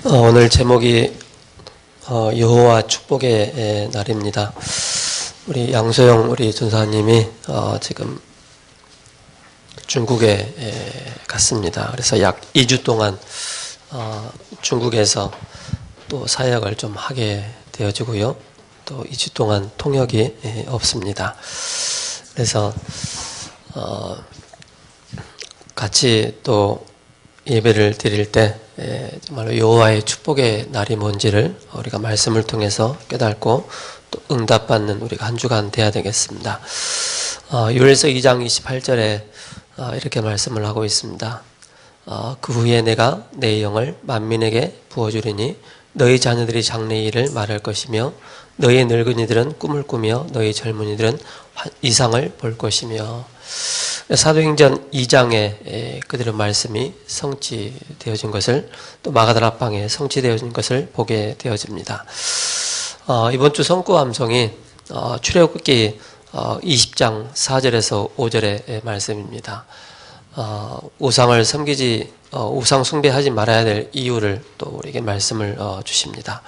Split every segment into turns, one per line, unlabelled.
오늘 제목이 여호와 축복의 날입니다. 우리 양소영 우리 전사님이 지금 중국에 갔습니다. 그래서 약 2주 동안 중국에서 또 사역을 좀 하게 되어지고요. 또 2주 동안 통역이 없습니다. 그래서 같이 또 예배를 드릴 때 정말로 여호와의 축복의 날이 뭔지를 우리가 말씀을 통해서 깨닫고 또 응답받는 우리가 한 주간 돼야 되겠습니다. 요엘서 2장 28절에 이렇게 말씀을 하고 있습니다. 그 후에 내가 내 영을 만민에게 부어주리니 너희 자녀들이 장래의 일을 말할 것이며 너희 늙은이들은 꿈을 꾸며 너희 젊은이들은 이상을 볼 것이며. 사도행전 2장에 그들의 말씀이 성취되어진 것을, 또 마가다락방에 성취되어진 것을 보게 되어집니다. 이번 주 성구 암송이 출애굽기 20장 4절에서 5절의 말씀입니다. 우상을 섬기지, 우상 숭배하지 말아야 될 이유를 또 우리에게 말씀을 주십니다.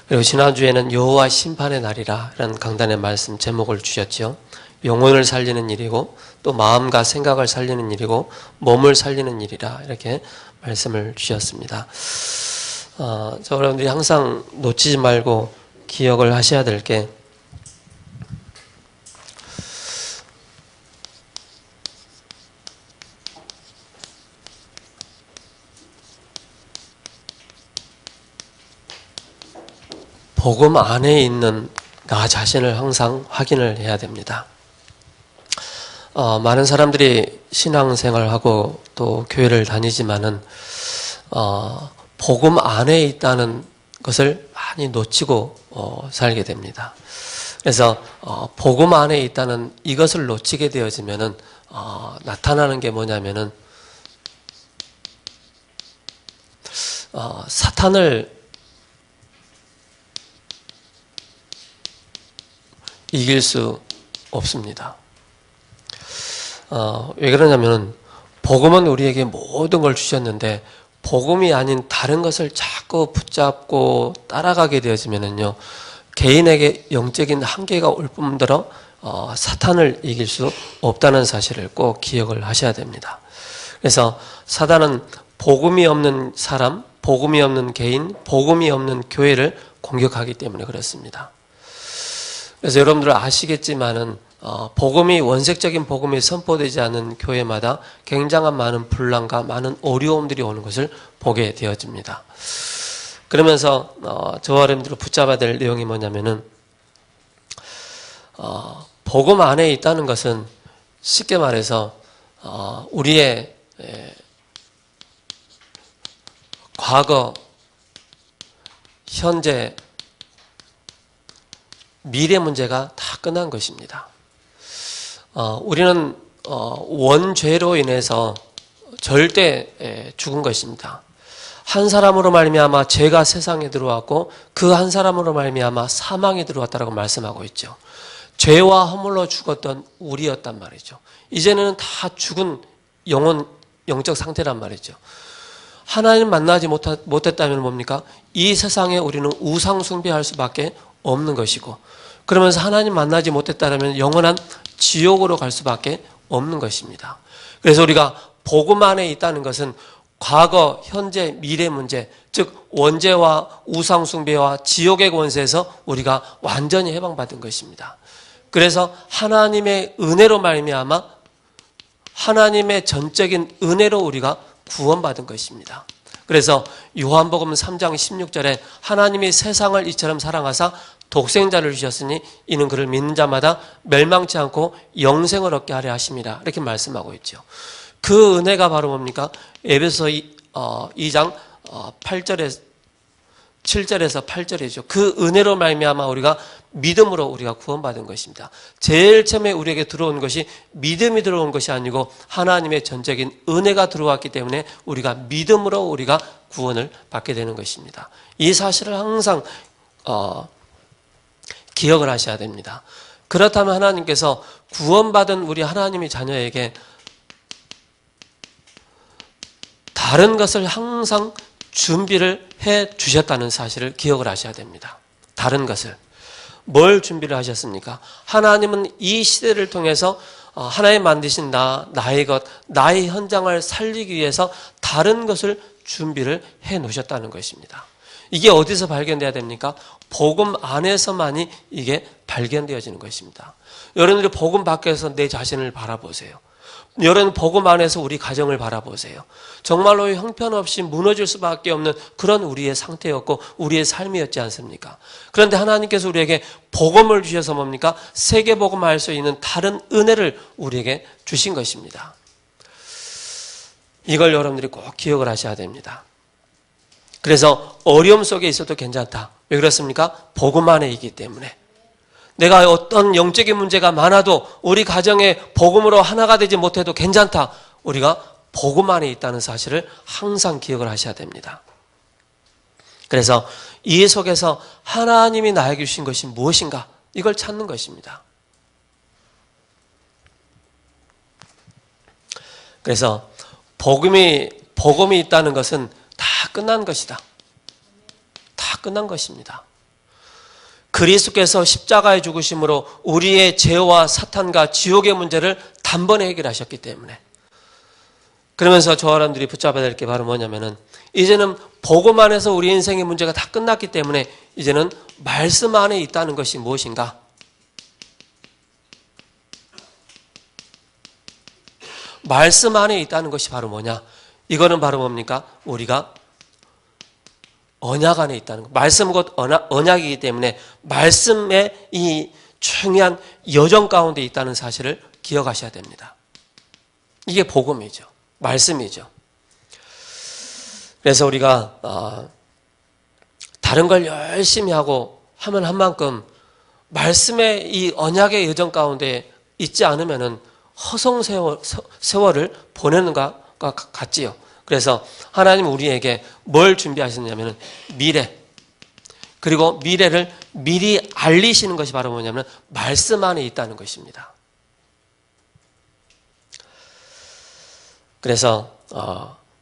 그리고 지난주에는 여호와 심판의 날이라 라는 강단의 말씀 제목을 주셨죠. 영혼을 살리는 일이고 또 마음과 생각을 살리는 일이고 몸을 살리는 일이라 이렇게 말씀을 주셨습니다. 여러분들이 항상 놓치지 말고 기억을 하셔야 될 게, 복음 안에 있는 나 자신을 항상 확인을 해야 됩니다. 많은 사람들이 신앙생활하고 또 교회를 다니지만은 복음 안에 있다는 것을 많이 놓치고 살게 됩니다. 그래서 복음 안에 있다는 이것을 놓치게 되어지면은 나타나는 게 뭐냐면은 사탄을 이길 수 없습니다. 왜 그러냐면 복음은 우리에게 모든 걸 주셨는데 복음이 아닌 다른 것을 자꾸 붙잡고 따라가게 되어지면은요, 개인에게 영적인 한계가 올 뿐더러 사탄을 이길 수 없다는 사실을 꼭 기억을 하셔야 됩니다. 그래서 사단은 복음이 없는 사람, 복음이 없는 개인, 복음이 없는 교회를 공격하기 때문에 그렇습니다. 그래서 여러분들 아시겠지만은 복음이, 원색적인 복음이 선포되지 않는 교회마다 굉장한 많은 분란과 많은 어려움들이 오는 것을 보게 되어집니다. 그러면서 저와 여러분들을 붙잡아야 될 내용이 뭐냐면은 복음 안에 있다는 것은 쉽게 말해서 우리의 과거, 현재, 미래 문제가 다 끝난 것입니다. 우리는 원죄로 인해서 절대 죽은 것입니다. 한 사람으로 말미암아 죄가 세상에 들어왔고 그 한 사람으로 말미암아 사망이 들어왔다라고 말씀하고 있죠. 죄와 허물로 죽었던 우리였단 말이죠. 이제는 다 죽은 영적 상태란 말이죠. 하나님 만나지 못했다면 뭡니까? 이 세상에 우리는 우상 숭배할 수밖에 없는 것이고, 그러면서 하나님 만나지 못했다면 영원한 지옥으로 갈 수밖에 없는 것입니다. 그래서 우리가 복음 안에 있다는 것은 과거, 현재, 미래 문제, 즉 원죄와 우상 숭배와 지옥의 권세에서 우리가 완전히 해방받은 것입니다. 그래서 하나님의 은혜로 말미암아 하나님의 전적인 은혜로 우리가 구원받은 것입니다. 그래서 요한복음 3장 16절에 하나님이 세상을 이처럼 사랑하사 독생자를 주셨으니 이는 그를 믿는 자마다 멸망치 않고 영생을 얻게 하려 하심이라, 이렇게 말씀하고 있죠. 그 은혜가 바로 뭡니까? 에베소 2장 7절에서 8절이죠. 그 은혜로 말미암아 우리가 믿음으로 우리가 구원받은 것입니다. 제일 처음에 우리에게 들어온 것이 믿음이 들어온 것이 아니고 하나님의 전적인 은혜가 들어왔기 때문에 우리가 믿음으로 우리가 구원을 받게 되는 것입니다. 이 사실을 항상 기억을 하셔야 됩니다. 그렇다면 하나님께서 구원받은 우리 하나님의 자녀에게 다른 것을 항상 준비를 해 주셨다는 사실을 기억을 하셔야 됩니다. 다른 것을. 뭘 준비를 하셨습니까? 하나님은 이 시대를 통해서 하나님 만드신 나의 것, 나의 현장을 살리기 위해서 다른 것을 준비를 해 놓으셨다는 것입니다. 이게 어디서 발견돼야 됩니까? 복음 안에서만이 이게 발견되어지는 것입니다. 여러분들이 복음 밖에서 내 자신을 바라보세요. 여러분 복음 안에서 우리 가정을 바라보세요. 정말로 형편없이 무너질 수밖에 없는 그런 우리의 상태였고 우리의 삶이었지 않습니까? 그런데 하나님께서 우리에게 복음을 주셔서 뭡니까? 세계복음할 수 있는 다른 은혜를 우리에게 주신 것입니다. 이걸 여러분들이 꼭 기억을 하셔야 됩니다. 그래서 어려움 속에 있어도 괜찮다. 왜 그렇습니까? 복음 안에 있기 때문에. 내가 어떤 영적인 문제가 많아도 우리 가정에 복음으로 하나가 되지 못해도 괜찮다. 우리가 복음 안에 있다는 사실을 항상 기억을 하셔야 됩니다. 그래서 이 속에서 하나님이 나에게 주신 것이 무엇인가? 이걸 찾는 것입니다. 그래서 복음이 있다는 것은 다 끝난 것이다. 다 끝난 것입니다. 그리스도께서 십자가에 죽으심으로 우리의 죄와 사탄과 지옥의 문제를 단번에 해결하셨기 때문에. 그러면서 저 사람들이 붙잡아야 될 게 바로 뭐냐면은 이제는 복음 안에서 우리 인생의 문제가 다 끝났기 때문에 이제는 말씀 안에 있다는 것이 무엇인가? 말씀 안에 있다는 것이 바로 뭐냐? 이거는 바로 뭡니까? 우리가 언약 안에 있다는 것. 말씀 곧 언약이기 때문에 말씀의 이 중요한 여정 가운데 있다는 사실을 기억하셔야 됩니다. 이게 복음이죠. 말씀이죠. 그래서 우리가 다른 걸 열심히 하고 하면 한 만큼 말씀의 이 언약의 여정 가운데 있지 않으면은 허송 세월을 보내는 것과 같지요. 그래서 하나님 우리에게 뭘 준비하셨냐면 미래, 그리고 미래를 미리 알리시는 것이 바로 뭐냐면 말씀 안에 있다는 것입니다. 그래서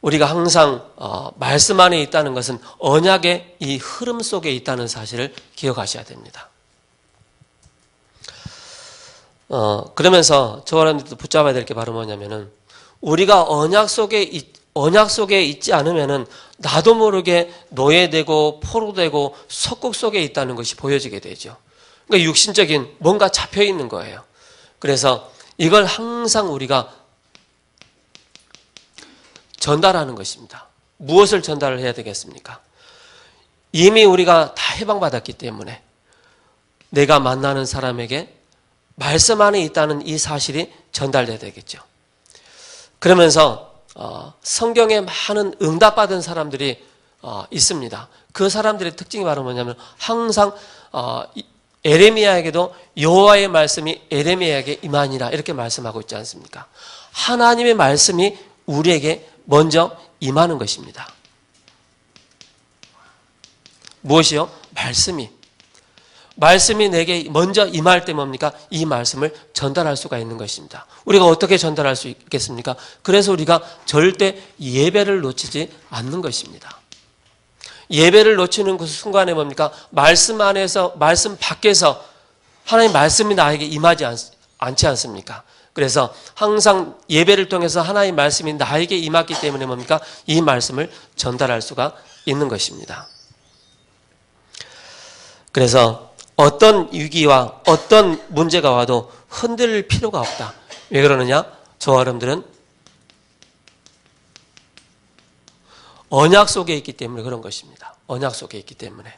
우리가 항상 말씀 안에 있다는 것은 언약의 이 흐름 속에 있다는 사실을 기억하셔야 됩니다. 그러면서 저 사람들도 붙잡아야 될 게 바로 뭐냐면은 우리가 언약 속에 있지 않으면은 나도 모르게 노예되고 포로되고 속국 속에 있다는 것이 보여지게 되죠. 그러니까 육신적인 뭔가 잡혀 있는 거예요. 그래서 이걸 항상 우리가 전달하는 것입니다. 무엇을 전달을 해야 되겠습니까? 이미 우리가 다 해방받았기 때문에 내가 만나는 사람에게 말씀 안에 있다는 이 사실이 전달돼야 되겠죠. 그러면서 성경에 많은 응답받은 사람들이 있습니다. 그 사람들의 특징이 바로 뭐냐면 항상 에레미야에게도 여호와의 말씀이 에레미야에게 임하니라 이렇게 말씀하고 있지 않습니까? 하나님의 말씀이 우리에게 먼저 임하는 것입니다. 무엇이요? 말씀이 내게 먼저 임할 때 뭡니까? 이 말씀을 전달할 수가 있는 것입니다. 우리가 어떻게 전달할 수 있겠습니까? 그래서 우리가 절대 예배를 놓치지 않는 것입니다. 예배를 놓치는 그 순간에 뭡니까? 말씀 안에서, 말씀 밖에서 하나님 말씀이 나에게 임하지 않지 않습니까? 그래서 항상 예배를 통해서 하나님 말씀이 나에게 임했기 때문에 뭡니까? 이 말씀을 전달할 수가 있는 것입니다. 그래서 어떤 위기와 어떤 문제가 와도 흔들릴 필요가 없다. 왜 그러느냐? 저와 여러분들은 언약 속에 있기 때문에 그런 것입니다. 언약 속에 있기 때문에.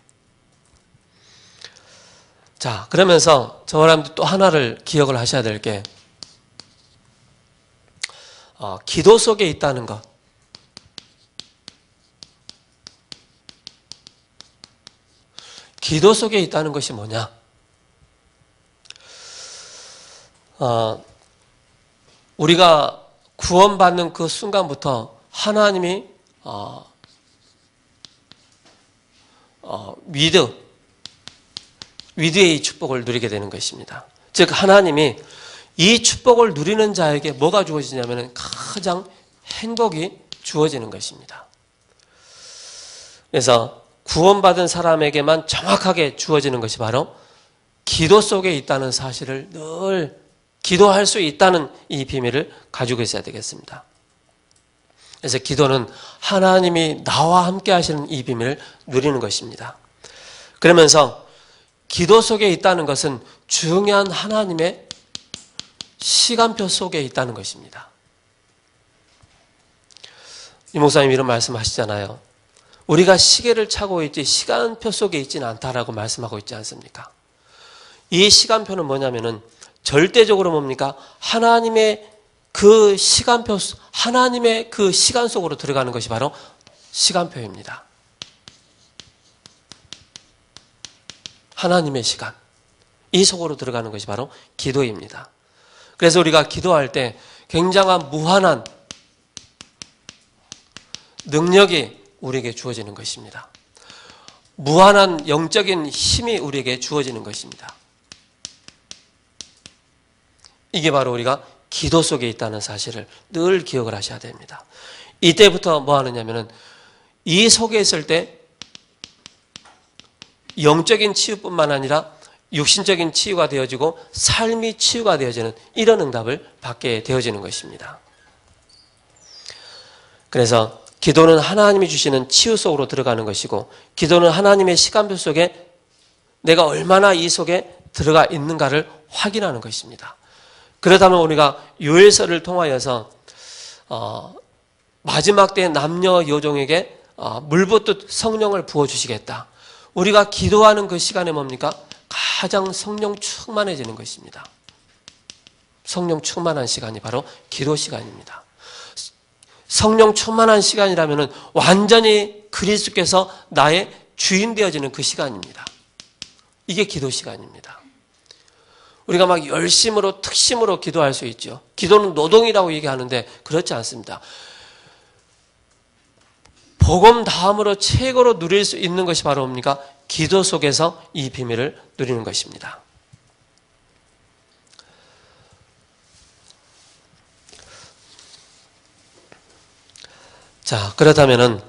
자, 그러면서 저와 여러분들 또 하나를 기억을 하셔야 될 게 기도 속에 있다는 것. 기도 속에 있다는 것이 뭐냐? 우리가 구원받는 그 순간부터 하나님이 위드의 이 축복을 누리게 되는 것입니다. 즉 하나님이 이 축복을 누리는 자에게 뭐가 주어지냐면 가장 행복이 주어지는 것입니다. 그래서 구원받은 사람에게만 정확하게 주어지는 것이 바로 기도 속에 있다는 사실을 늘 기도할 수 있다는 이 비밀을 가지고 있어야 되겠습니다. 그래서 기도는 하나님이 나와 함께 하시는 이 비밀을 누리는 것입니다. 그러면서 기도 속에 있다는 것은 중요한 하나님의 시간표 속에 있다는 것입니다. 이 목사님 이런 말씀하시잖아요. 우리가 시계를 차고 있지 시간표 속에 있지는 않다라고 말씀하고 있지 않습니까? 이 시간표는 뭐냐면은 절대적으로 뭡니까? 하나님의 그 시간표, 하나님의 그 시간 속으로 들어가는 것이 바로 시간표입니다. 하나님의 시간. 이 속으로 들어가는 것이 바로 기도입니다. 그래서 우리가 기도할 때 굉장한 무한한 능력이 우리에게 주어지는 것입니다. 무한한 영적인 힘이 우리에게 주어지는 것입니다. 이게 바로 우리가 기도 속에 있다는 사실을 늘 기억을 하셔야 됩니다. 이때부터 뭐 하느냐면은 이 속에 있을 때 영적인 치유뿐만 아니라 육신적인 치유가 되어지고 삶이 치유가 되어지는 이런 응답을 받게 되어지는 것입니다. 그래서 기도는 하나님이 주시는 치유 속으로 들어가는 것이고 기도는 하나님의 시간표 속에 내가 얼마나 이 속에 들어가 있는가를 확인하는 것입니다. 그렇다면 우리가 요엘서를 통하여서 마지막 때 남녀 여종에게 물붓듯 성령을 부어주시겠다. 우리가 기도하는 그 시간에 뭡니까? 가장 성령 충만해지는 것입니다. 성령 충만한 시간이 바로 기도 시간입니다. 성령 충만한 시간이라면 완전히 그리스도께서 나의 주인 되어지는 그 시간입니다. 이게 기도 시간입니다. 우리가 막 열심으로 특심으로 기도할 수 있죠. 기도는 노동이라고 얘기하는데 그렇지 않습니다. 복음 다음으로 최고로 누릴 수 있는 것이 바로 뭡니까? 기도 속에서 이 비밀을 누리는 것입니다. 자, 그렇다면은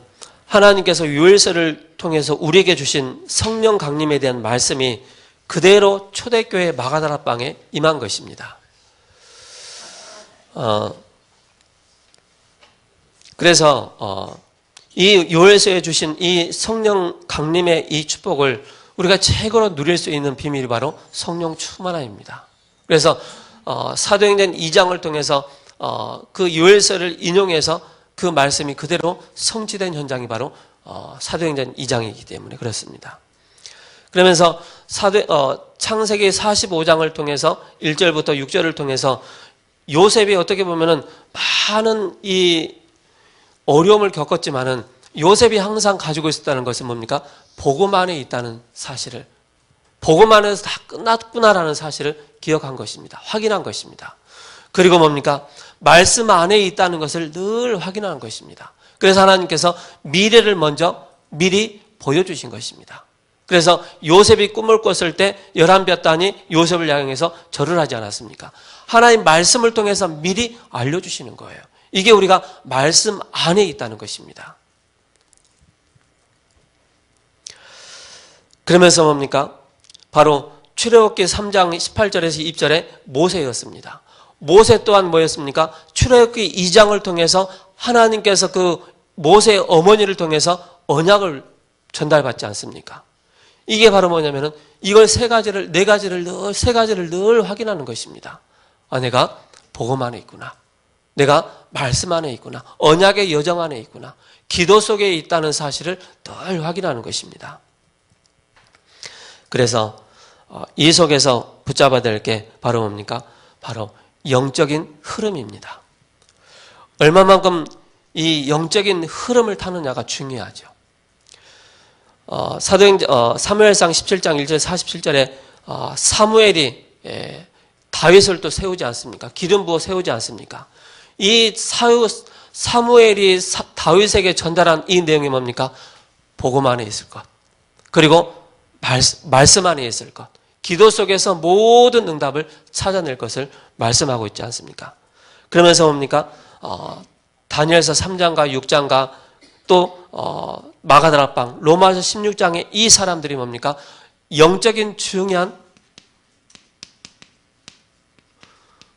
하나님께서 요엘서를 통해서 우리에게 주신 성령 강림에 대한 말씀이 그대로 초대교회 마가다락방에 임한 것입니다. 그래서 이 요엘서에 주신 이 성령 강림의 이 축복을 우리가 최고로 누릴 수 있는 비밀이 바로 성령 충만함입니다. 그래서 사도행전 2장을 통해서 그 요엘서를 인용해서 그 말씀이 그대로 성취된 현장이 바로 사도행전 2장이기 때문에 그렇습니다. 그러면서 창세기 45장을 통해서 1절부터 6절을 통해서 요셉이 어떻게 보면은 많은 이 어려움을 겪었지만은 요셉이 항상 가지고 있었다는 것은 뭡니까? 복음 안에 있다는 사실을, 복음 안에서 다 끝났구나라는 사실을 기억한 것입니다. 확인한 것입니다. 그리고 뭡니까? 말씀 안에 있다는 것을 늘 확인하는 것입니다. 그래서 하나님께서 미래를 먼저 미리 보여주신 것입니다. 그래서 요셉이 꿈을 꿨을 때 11볕단이 요셉을 향해서 절을 하지 않았습니까? 하나님 말씀을 통해서 미리 알려주시는 거예요. 이게 우리가 말씀 안에 있다는 것입니다. 그러면서 뭡니까? 바로 출애굽기 3장 18절에서 20절에 모세였습니다. 모세 또한 뭐였습니까? 출애굽기 2장을 통해서 하나님께서 그 모세의 어머니를 통해서 언약을 전달받지 않습니까? 이게 바로 뭐냐면은 이걸 세 가지를 늘 확인하는 것입니다. 내가 복음 안에 있구나. 내가 말씀 안에 있구나. 언약의 여정 안에 있구나. 기도 속에 있다는 사실을 늘 확인하는 것입니다. 그래서 이 속에서 붙잡아야 될 게 바로 뭡니까? 바로 영적인 흐름입니다. 얼마만큼 이 영적인 흐름을 타느냐가 중요하죠. 사무엘상 17장 1절 47절에 사무엘이 다윗을 또 세우지 않습니까? 기름 부어 세우지 않습니까? 이 사무엘이 다윗에게 전달한 이 내용이 뭡니까? 복음 안에 있을 것, 그리고 말씀 안에 있을 것, 기도 속에서 모든 응답을 찾아낼 것을 말씀하고 있지 않습니까? 그러면서 뭡니까? 다니엘서 3장과 6장과 또 마가다락방, 로마서 16장에 이 사람들이 뭡니까? 영적인 중요한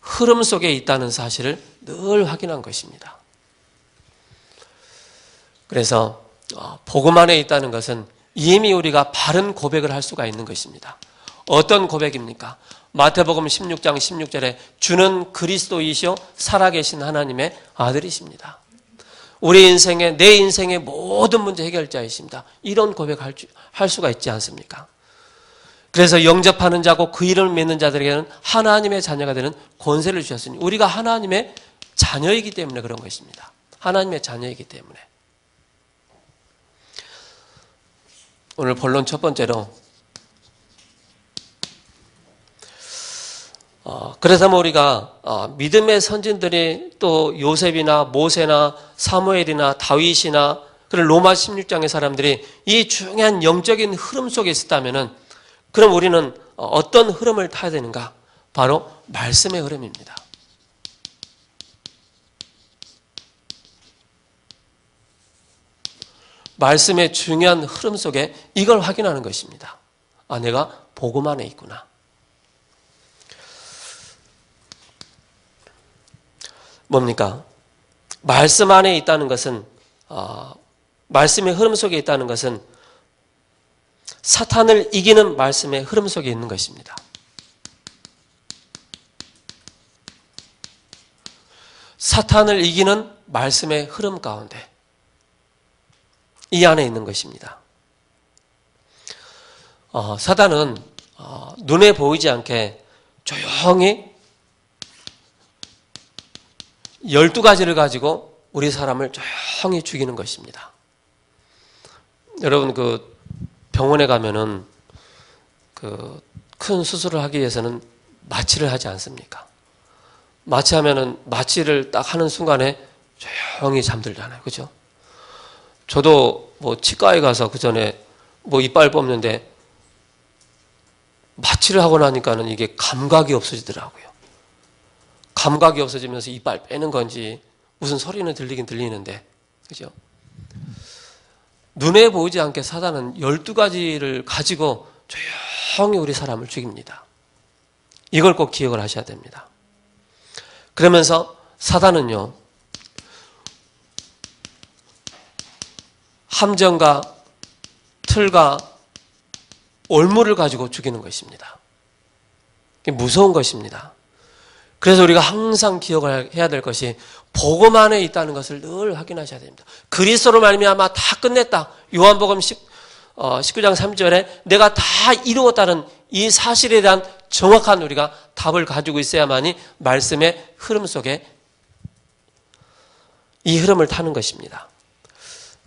흐름 속에 있다는 사실을 늘 확인한 것입니다. 그래서 복음 안에 있다는 것은 이미 우리가 바른 고백을 할 수가 있는 것입니다. 어떤 고백입니까? 마태복음 16장 16절에 주는 그리스도이시요 살아계신 하나님의 아들이십니다. 우리 인생의, 내 인생의 모든 문제 해결자이십니다. 이런 고백할 수가 있지 않습니까? 그래서 영접하는 자고 그 이름을 믿는 자들에게는 하나님의 자녀가 되는 권세를 주셨으니 우리가 하나님의 자녀이기 때문에 그런 것입니다. 하나님의 자녀이기 때문에. 오늘 본론 첫 번째로 그래서 우리가 믿음의 선진들이 또 요셉이나 모세나 사무엘이나 다윗이나 그런 로마 16장의 사람들이 이 중요한 영적인 흐름 속에 있었다면은 그럼 우리는 어떤 흐름을 타야 되는가? 바로 말씀의 흐름입니다. 말씀의 중요한 흐름 속에 이걸 확인하는 것입니다. 내가 복음 안에 있구나. 뭡니까? 말씀 안에 있다는 것은 말씀의 흐름 속에 있다는 것은 사탄을 이기는 말씀의 흐름 속에 있는 것입니다. 사탄을 이기는 말씀의 흐름 가운데 이 안에 있는 것입니다. 사탄은 눈에 보이지 않게 조용히 12가지를 가지고 우리 사람을 조용히 죽이는 것입니다. 여러분 병원에 가면은 큰 수술을 하기 위해서는 마취를 하지 않습니까? 마취하면은 마취를 딱 하는 순간에 조용히 잠들잖아요. 그죠? 저도 치과에 가서 그 전에 이빨 뽑는데 마취를 하고 나니까는 이게 감각이 없어지더라고요. 감각이 없어지면서 이빨 빼는 건지 무슨 소리는 들리긴 들리는데, 그죠? 눈에 보이지 않게 사단은 12가지를 가지고 조용히 우리 사람을 죽입니다. 이걸 꼭 기억을 하셔야 됩니다. 그러면서 사단은요, 함정과 틀과 올무를 가지고 죽이는 것입니다. 무서운 것입니다. 그래서 우리가 항상 기억을 해야 될 것이 복음 안에 있다는 것을 늘 확인하셔야 됩니다. 그리스도로 말미암아 다 끝냈다. 요한복음 19장 3절에 내가 다 이루었다는 이 사실에 대한 정확한 우리가 답을 가지고 있어야만이 말씀의 흐름 속에 이 흐름을 타는 것입니다.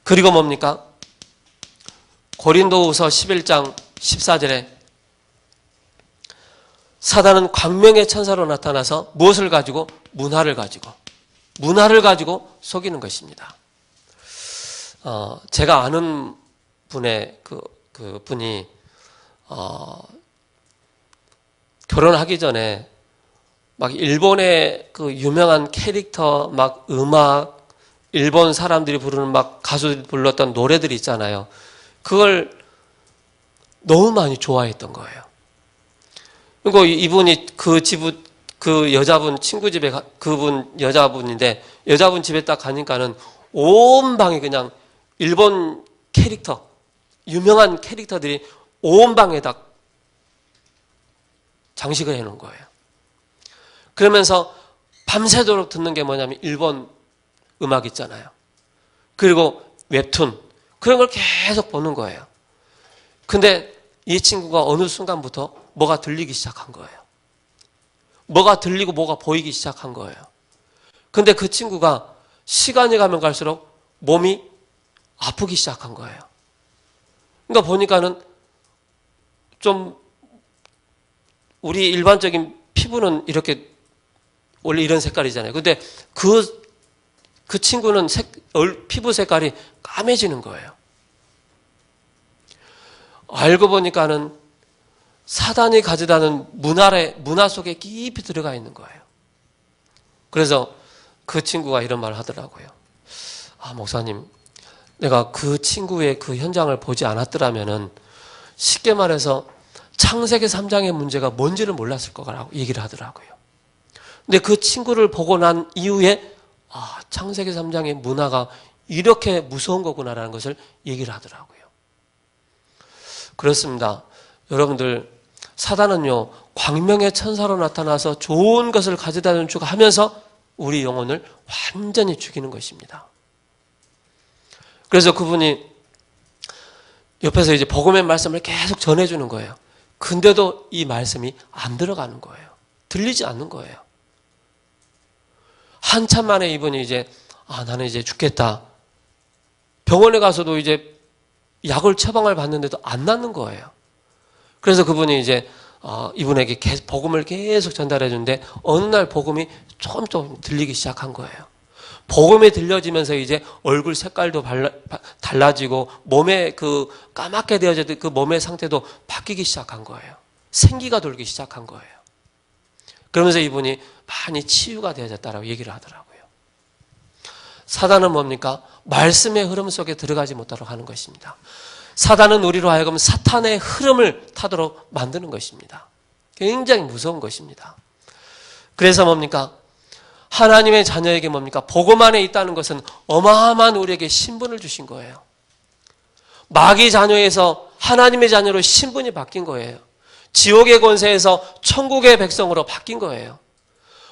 그리고 뭡니까? 고린도후서 11장 14절에 사단은 광명의 천사로 나타나서 무엇을 가지고? 문화를 가지고 속이는 것입니다. 제가 아는 분의 그 분이 결혼하기 전에 막 일본의 그 유명한 캐릭터, 막 음악, 일본 사람들이 부르는 막 가수들이 불렀던 노래들이 있잖아요. 그걸 너무 많이 좋아했던 거예요. 그리고 이분이 그 여자분 친구 집에 그분 여자분인데 여자분 집에 딱 가니까는 온 방이 그냥 일본 캐릭터, 유명한 캐릭터들이 온 방에다 장식을 해놓은 거예요. 그러면서 밤새도록 듣는 게 뭐냐면 일본 음악 있잖아요. 그리고 웹툰 그런 걸 계속 보는 거예요. 근데 이 친구가 어느 순간부터 뭐가 들리기 시작한 거예요. 뭐가 들리고 뭐가 보이기 시작한 거예요. 근데 그 친구가 시간이 가면 갈수록 몸이 아프기 시작한 거예요. 그러니까 보니까는 좀 우리 일반적인 피부는 이렇게 원래 이런 색깔이잖아요. 근데 그 친구는 피부 색깔이 까매지는 거예요. 알고 보니까는 사단이 가져다는 문화 속에 깊이 들어가 있는 거예요. 그래서 그 친구가 이런 말을 하더라고요. 목사님, 내가 그 친구의 그 현장을 보지 않았더라면은 쉽게 말해서 창세기 3장의 문제가 뭔지를 몰랐을 거라고 얘기를 하더라고요. 근데 그 친구를 보고 난 이후에 창세기 3장의 문화가 이렇게 무서운 거구나라는 것을 얘기를 하더라고요. 그렇습니다. 여러분들, 사단은요, 광명의 천사로 나타나서 좋은 것을 가져다 준 줄 하면서 우리 영혼을 완전히 죽이는 것입니다. 그래서 그분이 옆에서 이제 복음의 말씀을 계속 전해주는 거예요. 근데도 이 말씀이 안 들어가는 거예요. 들리지 않는 거예요. 한참 만에 이분이 이제 나는 이제 죽겠다. 병원에 가서도 이제 약을 처방을 받는데도 안 낫는 거예요. 그래서 그분이 이제 이분에게 복음을 계속 전달해 주는데 어느 날 복음이 조금 들리기 시작한 거예요. 복음이 들려지면서 이제 얼굴 색깔도 달라지고 몸에 그 까맣게 되어진 그 몸의 상태도 바뀌기 시작한 거예요. 생기가 돌기 시작한 거예요. 그러면서 이분이 많이 치유가 되어졌다라고 얘기를 하더라고요. 사단은 뭡니까? 말씀의 흐름 속에 들어가지 못하도록 하는 것입니다. 사단은 우리로 하여금 사탄의 흐름을 타도록 만드는 것입니다. 굉장히 무서운 것입니다. 그래서 뭡니까? 하나님의 자녀에게 뭡니까? 복음 안에 있다는 것은 어마어마한 우리에게 신분을 주신 거예요. 마귀 자녀에서 하나님의 자녀로 신분이 바뀐 거예요. 지옥의 권세에서 천국의 백성으로 바뀐 거예요.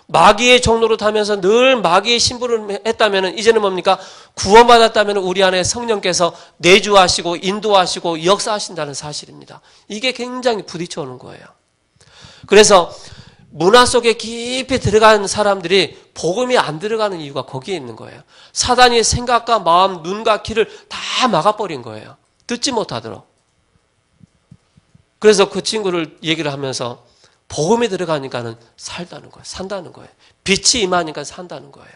마귀의 종로로 타면서 늘 마귀의 신분을 했다면 이제는 뭡니까? 구원받았다면 우리 안에 성령께서 내주하시고 인도하시고 역사하신다는 사실입니다. 이게 굉장히 부딪혀오는 거예요. 그래서 문화 속에 깊이 들어간 사람들이 복음이 안 들어가는 이유가 거기에 있는 거예요. 사단이 생각과 마음, 눈과 귀를 다 막아버린 거예요. 듣지 못하도록. 그래서 그 친구를 얘기를 하면서 복음이 들어가니까는 살다는 거예요. 산다는 거예요. 빛이 임하니까 산다는 거예요.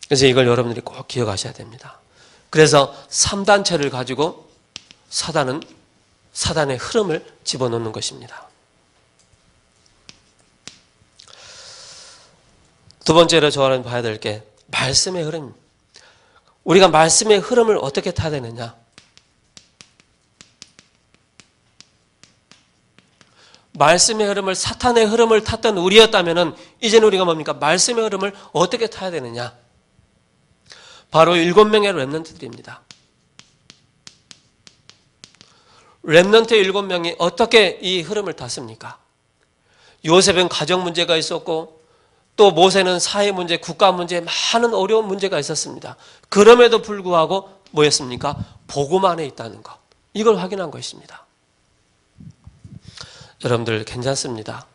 그래서 이걸 여러분들이 꼭 기억하셔야 됩니다. 그래서 3단체를 가지고 사단은 사단의 흐름을 집어넣는 것입니다. 두 번째로 저는 봐야 될 게 말씀의 흐름. 우리가 말씀의 흐름을 어떻게 타야 되느냐? 말씀의 흐름을 사탄의 흐름을 탔던 우리였다면 이제는 우리가 뭡니까? 말씀의 흐름을 어떻게 타야 되느냐? 바로 7명의 렘넌트들입니다. 렘넌트 7명이 어떻게 이 흐름을 탔습니까? 요셉은 가정 문제가 있었고 또 모세는 사회 문제, 국가 문제, 많은 어려운 문제가 있었습니다. 그럼에도 불구하고 뭐였습니까? 복음 안에 있다는 것. 이걸 확인한 것입니다. 여러분들 괜찮습니다.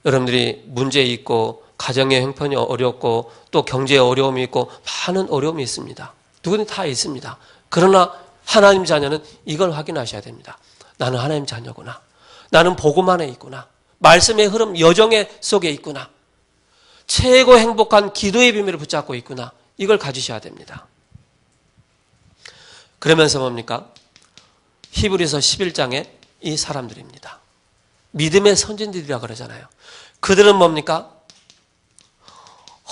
여러분들이 문제 있고 가정의 형편이 어렵고 또 경제에 어려움이 있고 많은 어려움이 있습니다. 누구든 다 있습니다. 그러나 하나님 자녀는 이걸 확인하셔야 됩니다. 나는 하나님 자녀구나. 나는 복음 안에 있구나. 말씀의 흐름 여정의 속에 있구나. 최고 행복한 기도의 비밀을 붙잡고 있구나. 이걸 가지셔야 됩니다. 그러면서 뭡니까? 히브리서 11장에 이 사람들입니다. 믿음의 선진들이라 그러잖아요. 그들은 뭡니까?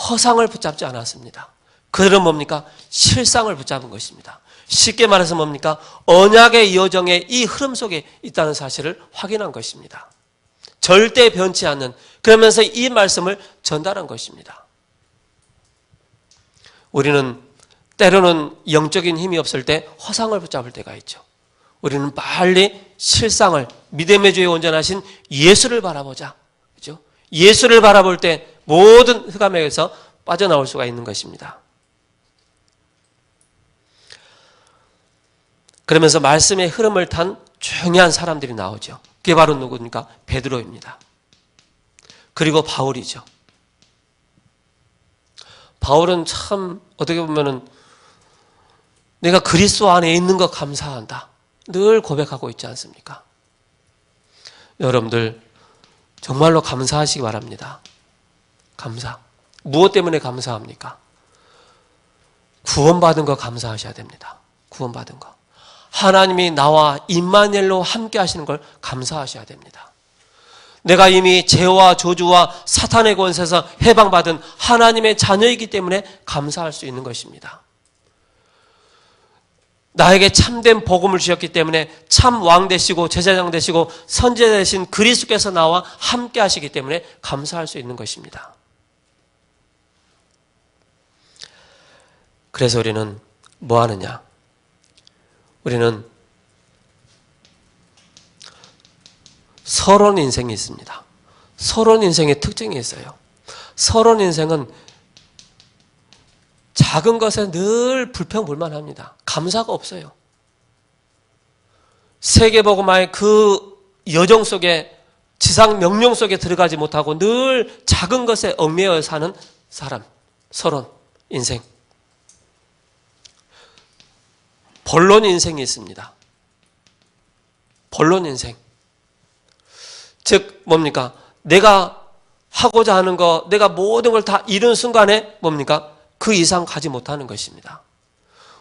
허상을 붙잡지 않았습니다. 그들은 뭡니까? 실상을 붙잡은 것입니다. 쉽게 말해서 뭡니까? 언약의 여정의 이 흐름 속에 있다는 사실을 확인한 것입니다. 절대 변치 않는, 그러면서 이 말씀을 전달한 것입니다. 우리는 때로는 영적인 힘이 없을 때 허상을 붙잡을 때가 있죠. 우리는 빨리 실상을, 믿음의 주에 온전하신 예수를 바라보자. 그죠? 예수를 바라볼 때 모든 흑암에서 빠져나올 수가 있는 것입니다. 그러면서 말씀의 흐름을 탄 중요한 사람들이 나오죠. 그게 바로 누구입니까? 베드로입니다. 그리고 바울이죠. 바울은 참 어떻게 보면은 내가 그리스도 안에 있는 것 감사한다. 늘 고백하고 있지 않습니까? 여러분들 정말로 감사하시기 바랍니다. 감사. 무엇 때문에 감사합니까? 구원받은 거 감사하셔야 됩니다. 구원받은 거. 하나님이 나와 임마누엘로 함께 하시는 걸 감사하셔야 됩니다. 내가 이미 죄와 저주와 사탄의 권세에서 해방받은 하나님의 자녀이기 때문에 감사할 수 있는 것입니다. 나에게 참된 복음을 주셨기 때문에 참 왕 되시고 제사장 되시고 선지자 되신 그리스도께서 나와 함께 하시기 때문에 감사할 수 있는 것입니다. 그래서 우리는 뭐 하느냐? 우리는 서론 인생이 있습니다. 서론 인생의 특징이 있어요. 서론 인생은 작은 것에 늘 불평불만합니다. 감사가 없어요. 세계복음화의 그 여정 속에, 지상 명령 속에 들어가지 못하고 늘 작은 것에 얽매여 사는 사람, 서론 인생. 본론 인생이 있습니다. 본론 인생. 즉 뭡니까? 내가 하고자 하는 거, 내가 모든 걸 다 이룬 순간에 뭡니까? 그 이상 가지 못하는 것입니다.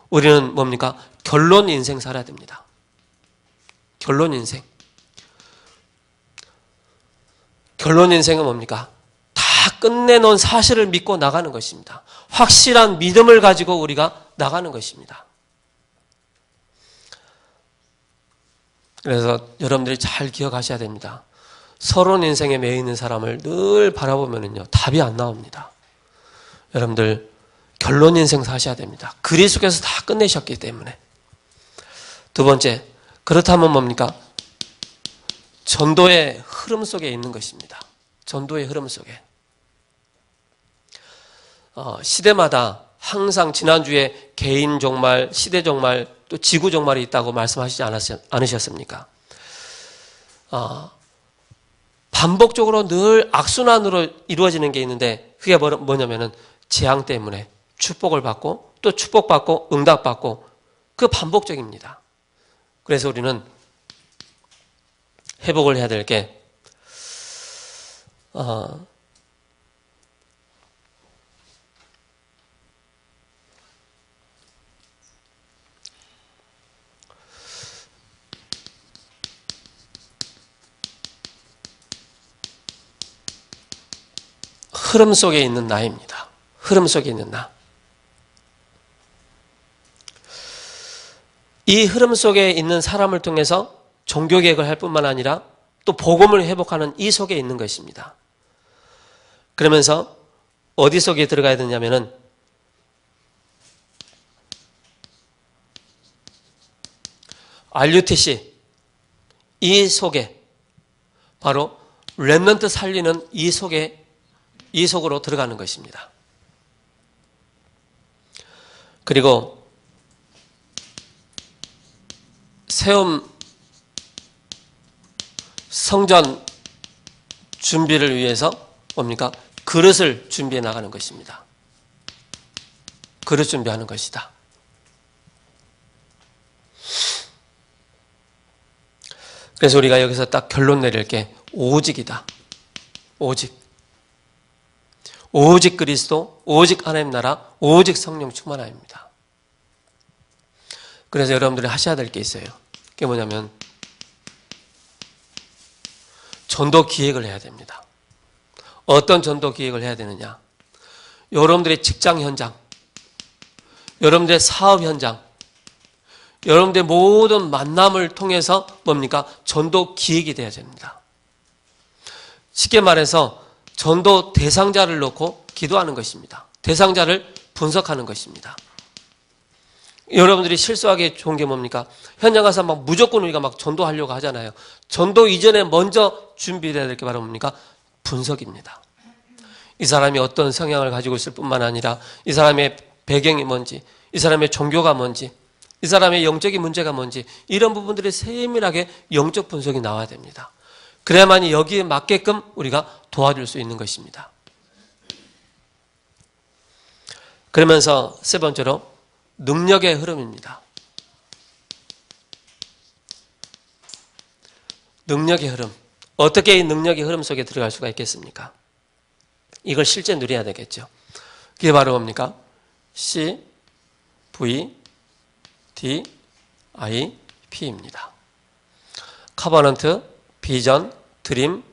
우리는 뭡니까? 결론 인생 살아야 됩니다. 결론 인생. 결론 인생은 뭡니까? 다 끝내놓은 사실을 믿고 나가는 것입니다. 확실한 믿음을 가지고 우리가 나가는 것입니다. 그래서 여러분들이 잘 기억하셔야 됩니다. 서론 인생에 매여 있는 사람을 늘 바라보면요, 답이 안 나옵니다. 여러분들 결론 인생 사셔야 됩니다. 그리스도께서 다 끝내셨기 때문에. 두 번째, 그렇다면 뭡니까? 전도의 흐름 속에 있는 것입니다. 전도의 흐름 속에. 시대마다 항상 지난주에 개인 종말, 시대 종말, 또 지구 종말이 있다고 말씀하시지 않으셨습니까? 반복적으로 늘 악순환으로 이루어지는 게 있는데 그게 뭐냐면은 재앙 때문에 축복을 받고 또 축복받고 응답받고 그 반복적입니다. 그래서 우리는 회복을 해야 될 게 흐름 속에 있는 나입니다. 흐름 속에 있는 나. 이 흐름 속에 있는 사람을 통해서 종교개혁을 할 뿐만 아니라 또 복음을 회복하는 이 속에 있는 것입니다. 그러면서 어디 속에 들어가야 되냐면은 RUTC 이 속에 바로 렘넌트 살리는 이 속으로 들어가는 것입니다. 그리고 세움 성전 준비를 위해서 뭡니까? 그릇을 준비해 나가는 것입니다. 그릇 준비하는 것이다. 그래서 우리가 여기서 딱 결론 내릴 게 오직이다. 오직. 오직 그리스도, 오직 하나님 나라, 오직 성령 충만함입니다. 그래서 여러분들이 하셔야 될 게 있어요. 그게 뭐냐면 전도 기획을 해야 됩니다. 어떤 전도 기획을 해야 되느냐? 여러분들의 직장 현장, 여러분들의 사업 현장, 여러분들의 모든 만남을 통해서 뭡니까? 전도 기획이 돼야 됩니다. 쉽게 말해서 전도 대상자를 놓고 기도하는 것입니다. 대상자를 분석하는 것입니다. 여러분들이 실수하기 좋은 게 뭡니까? 현장 가서 막 무조건 우리가 막 전도하려고 하잖아요. 전도 이전에 먼저 준비해야 될 게 바로 뭡니까? 분석입니다. 이 사람이 어떤 성향을 가지고 있을 뿐만 아니라 이 사람의 배경이 뭔지, 이 사람의 종교가 뭔지, 이 사람의 영적인 문제가 뭔지 이런 부분들이 세밀하게 영적 분석이 나와야 됩니다. 그래야만 여기에 맞게끔 우리가 도와줄 수 있는 것입니다. 그러면서 세 번째로 능력의 흐름입니다. 능력의 흐름. 어떻게 이 능력의 흐름 속에 들어갈 수가 있겠습니까? 이걸 실제 누려야 되겠죠. 그게 바로 뭡니까? C, V, D, I, P입니다. 커버넌트, 비전, 드림,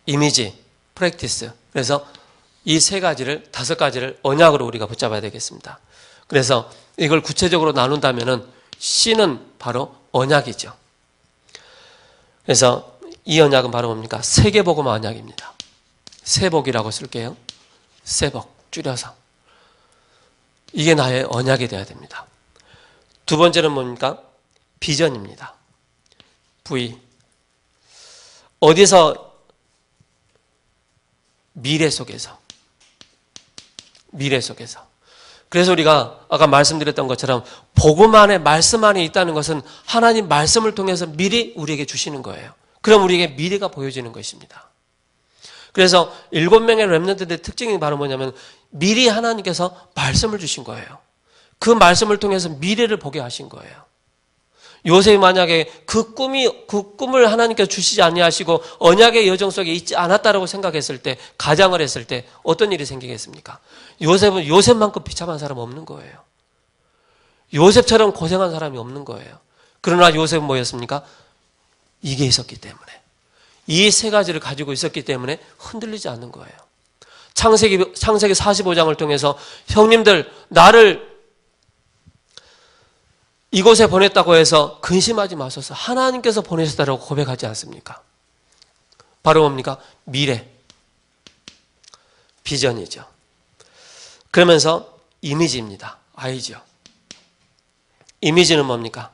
이미지, 프랙티스. 그래서 이 세 가지를, 5가지를 언약으로 우리가 붙잡아야 되겠습니다. 그래서 이걸 구체적으로 나눈다면은 C는 바로 언약이죠. 그래서 이 언약은 바로 뭡니까? 세계복음 언약입니다. 세복이라고 쓸게요. 세복, 줄여서. 이게 나의 언약이 되어야 됩니다. 두 번째는 뭡니까? 비전입니다. V. 어디서? 미래 속에서. 미래 속에서. 그래서 우리가 아까 말씀드렸던 것처럼 복음 안에, 말씀 안에 있다는 것은 하나님 말씀을 통해서 미리 우리에게 주시는 거예요. 그럼 우리에게 미래가 보여지는 것입니다. 그래서 7명의 렘넌트들의 특징이 바로 뭐냐면 미리 하나님께서 말씀을 주신 거예요. 그 말씀을 통해서 미래를 보게 하신 거예요. 요셉이 만약에 그 꿈을 하나님께서 주시지 아니하시고 언약의 여정 속에 있지 않았다라고 생각했을 때, 가장을 했을 때 어떤 일이 생기겠습니까? 요셉은 요셉만큼 비참한 사람 없는 거예요. 요셉처럼 고생한 사람이 없는 거예요. 그러나 요셉은 뭐였습니까? 이게 있었기 때문에, 이 세 가지를 가지고 있었기 때문에 흔들리지 않는 거예요. 창세기 45장을 통해서 형님들, 나를 이곳에 보냈다고 해서 근심하지 마소서, 하나님께서 보내셨다고 고백하지 않습니까? 바로 뭡니까? 미래, 비전이죠. 그러면서 이미지입니다. I죠. 이미지는 뭡니까?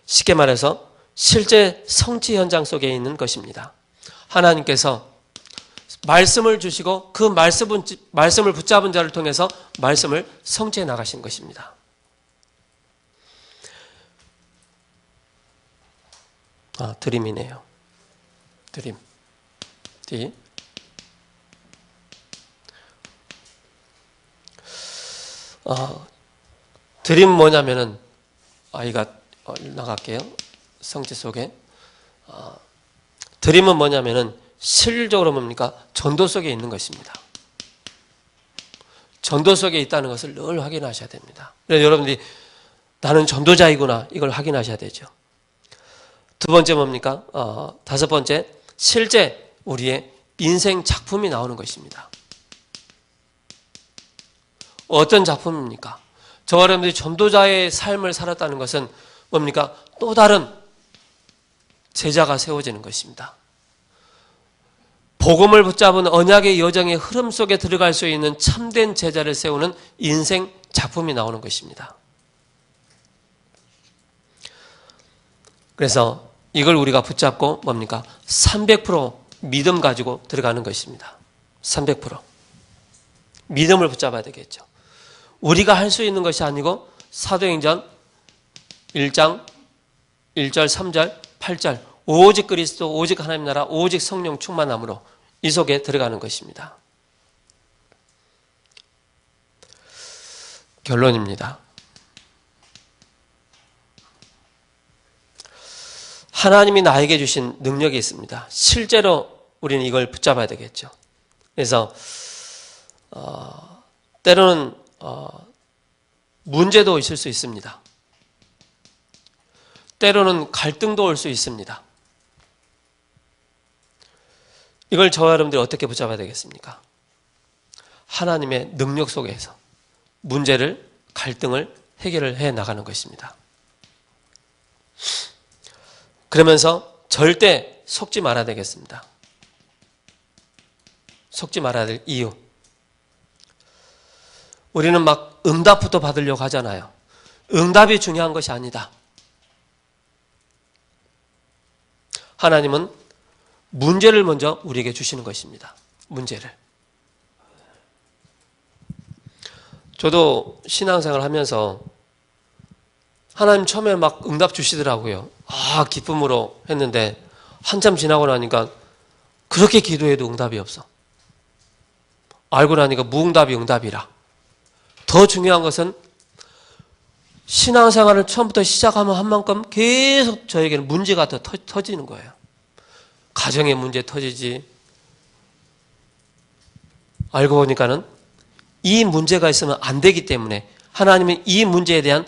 쉽게 말해서 실제 성취 현장 속에 있는 것입니다. 하나님께서 말씀을 주시고 그 말씀을 붙잡은 자를 통해서 말씀을 성취해 나가신 것입니다. 드림이네요. 드림. D. 드림 뭐냐면은, 아이가 나갈게요. 성취 속에. 드림은 뭐냐면은 실질적으로 뭡니까? 전도 속에 있는 것입니다. 전도 속에 있다는 것을 늘 확인하셔야 됩니다. 그래서 여러분들이 나는 전도자이구나, 이걸 확인하셔야 되죠. 두 번째 뭡니까? 5번째, 실제 우리의 인생 작품이 나오는 것입니다. 어떤 작품입니까? 저와 여러분들이 전도자의 삶을 살았다는 것은 뭡니까? 또 다른 제자가 세워지는 것입니다. 복음을 붙잡은 언약의 여정의 흐름 속에 들어갈 수 있는 참된 제자를 세우는 인생 작품이 나오는 것입니다. 그래서 이걸 우리가 붙잡고 뭡니까? 300% 믿음 가지고 들어가는 것입니다. 300% 믿음을 붙잡아야 되겠죠. 우리가 할 수 있는 것이 아니고 사도행전 1장 1절, 3절, 8절 오직 그리스도, 오직 하나님 나라, 오직 성령 충만함으로 이 속에 들어가는 것입니다. 결론입니다. 하나님이 나에게 주신 능력이 있습니다. 실제로 우리는 이걸 붙잡아야 되겠죠. 그래서 때로는 문제도 있을 수 있습니다. 때로는 갈등도 올 수 있습니다. 이걸 저와 여러분들이 어떻게 붙잡아야 되겠습니까? 하나님의 능력 속에서 문제를, 갈등을 해결을 해 나가는 것입니다. 그러면서 절대 속지 말아야 되겠습니다. 속지 말아야 될 이유. 우리는 막 응답부터 받으려고 하잖아요. 응답이 중요한 것이 아니다. 하나님은 문제를 먼저 우리에게 주시는 것입니다. 문제를. 저도 신앙생활 하면서 하나님 처음에 막 응답 주시더라고요. 기쁨으로 했는데 한참 지나고 나니까 그렇게 기도해도 응답이 없어. 알고 나니까 무응답이 응답이라. 더 중요한 것은 신앙생활을 처음부터 시작하면 한 만큼 계속 저에게는 문제가 더 터지는 거예요. 가정의 문제 터지지. 알고 보니까는 이 문제가 있으면 안 되기 때문에 하나님은 이 문제에 대한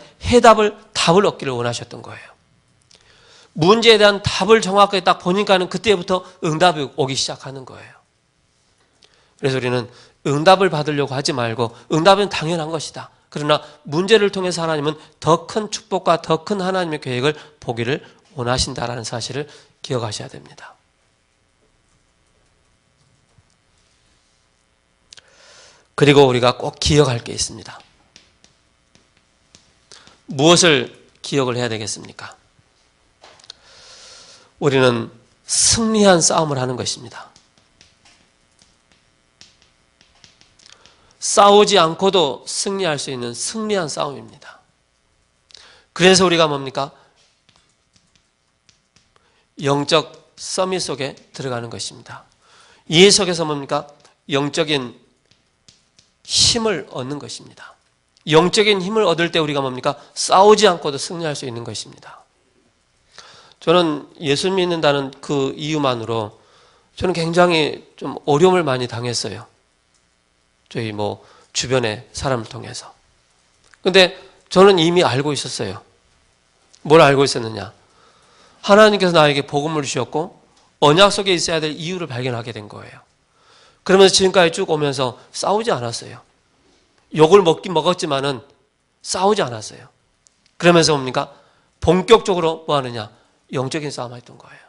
답을 얻기를 원하셨던 거예요. 문제에 대한 답을 정확하게 딱 보니까는 그때부터 응답이 오기 시작하는 거예요. 그래서 우리는 응답을 받으려고 하지 말고 응답은 당연한 것이다. 그러나 문제를 통해서 하나님은 더 큰 축복과 더 큰 하나님의 계획을 보기를 원하신다라는 사실을 기억하셔야 됩니다. 그리고 우리가 꼭 기억할 게 있습니다. 무엇을 기억을 해야 되겠습니까? 우리는 승리한 싸움을 하는 것입니다. 싸우지 않고도 승리할 수 있는 승리한 싸움입니다. 그래서 우리가 뭡니까? 영적 서밋 속에 들어가는 것입니다. 이 속에서 뭡니까? 영적인 힘을 얻는 것입니다. 영적인 힘을 얻을 때 우리가 뭡니까? 싸우지 않고도 승리할 수 있는 것입니다. 저는 예수 믿는다는 그 이유만으로 저는 굉장히 좀 어려움을 많이 당했어요. 저희 주변의 사람을 통해서. 근데 저는 이미 알고 있었어요. 뭘 알고 있었느냐? 하나님께서 나에게 복음을 주셨고 언약 속에 있어야 될 이유를 발견하게 된 거예요. 그러면서 지금까지 쭉 오면서 싸우지 않았어요. 욕을 먹긴 먹었지만은 싸우지 않았어요. 그러면서 뭡니까? 본격적으로 뭐 하느냐? 영적인 싸움을 했던 거예요.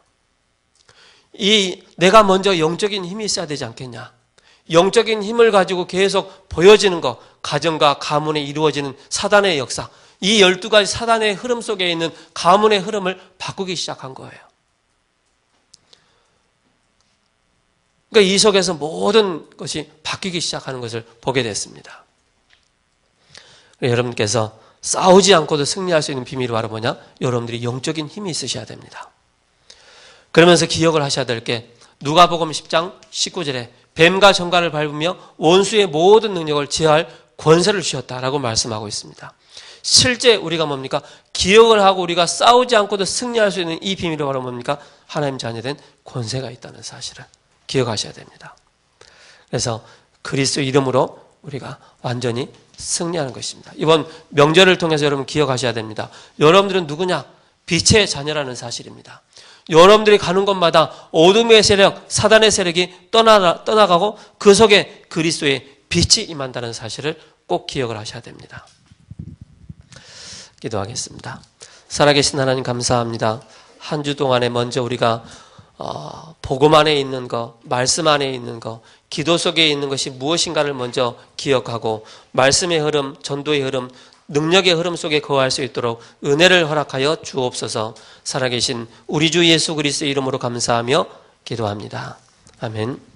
내가 먼저 영적인 힘이 있어야 되지 않겠냐? 영적인 힘을 가지고 계속 보여지는 것, 가정과 가문에 이루어지는 사단의 역사, 이 12가지 사단의 흐름 속에 있는 가문의 흐름을 바꾸기 시작한 거예요. 그러니까 이 속에서 모든 것이 바뀌기 시작하는 것을 보게 됐습니다. 여러분께서 싸우지 않고도 승리할 수 있는 비밀이 바로 뭐냐? 여러분들이 영적인 힘이 있으셔야 됩니다. 그러면서 기억을 하셔야 될 게 누가복음 10장 19절에 뱀과 정갈을 밟으며 원수의 모든 능력을 제어할 권세를 주셨다라고 말씀하고 있습니다. 실제 우리가 뭡니까? 기억을 하고 우리가 싸우지 않고도 승리할 수 있는 이 비밀이 바로 뭡니까? 하나님 자녀된 권세가 있다는 사실을 기억하셔야 됩니다. 그래서 그리스도 이름으로 우리가 완전히 승리하는 것입니다. 이번 명절을 통해서 여러분 기억하셔야 됩니다. 여러분들은 누구냐? 빛의 자녀라는 사실입니다. 여러분들이 가는 곳마다 어둠의 세력, 사단의 세력이 떠나가고 그 속에 그리스도의 빛이 임한다는 사실을 꼭 기억을 하셔야 됩니다. 기도하겠습니다. 살아계신 하나님 감사합니다. 한 주 동안에 먼저 우리가 복음 안에 있는 것, 말씀 안에 있는 것, 기도 속에 있는 것이 무엇인가를 먼저 기억하고 말씀의 흐름, 전도의 흐름, 능력의 흐름 속에 거할 수 있도록 은혜를 허락하여 주옵소서. 살아계신 우리 주 예수 그리스도의 이름으로 감사하며 기도합니다. 아멘.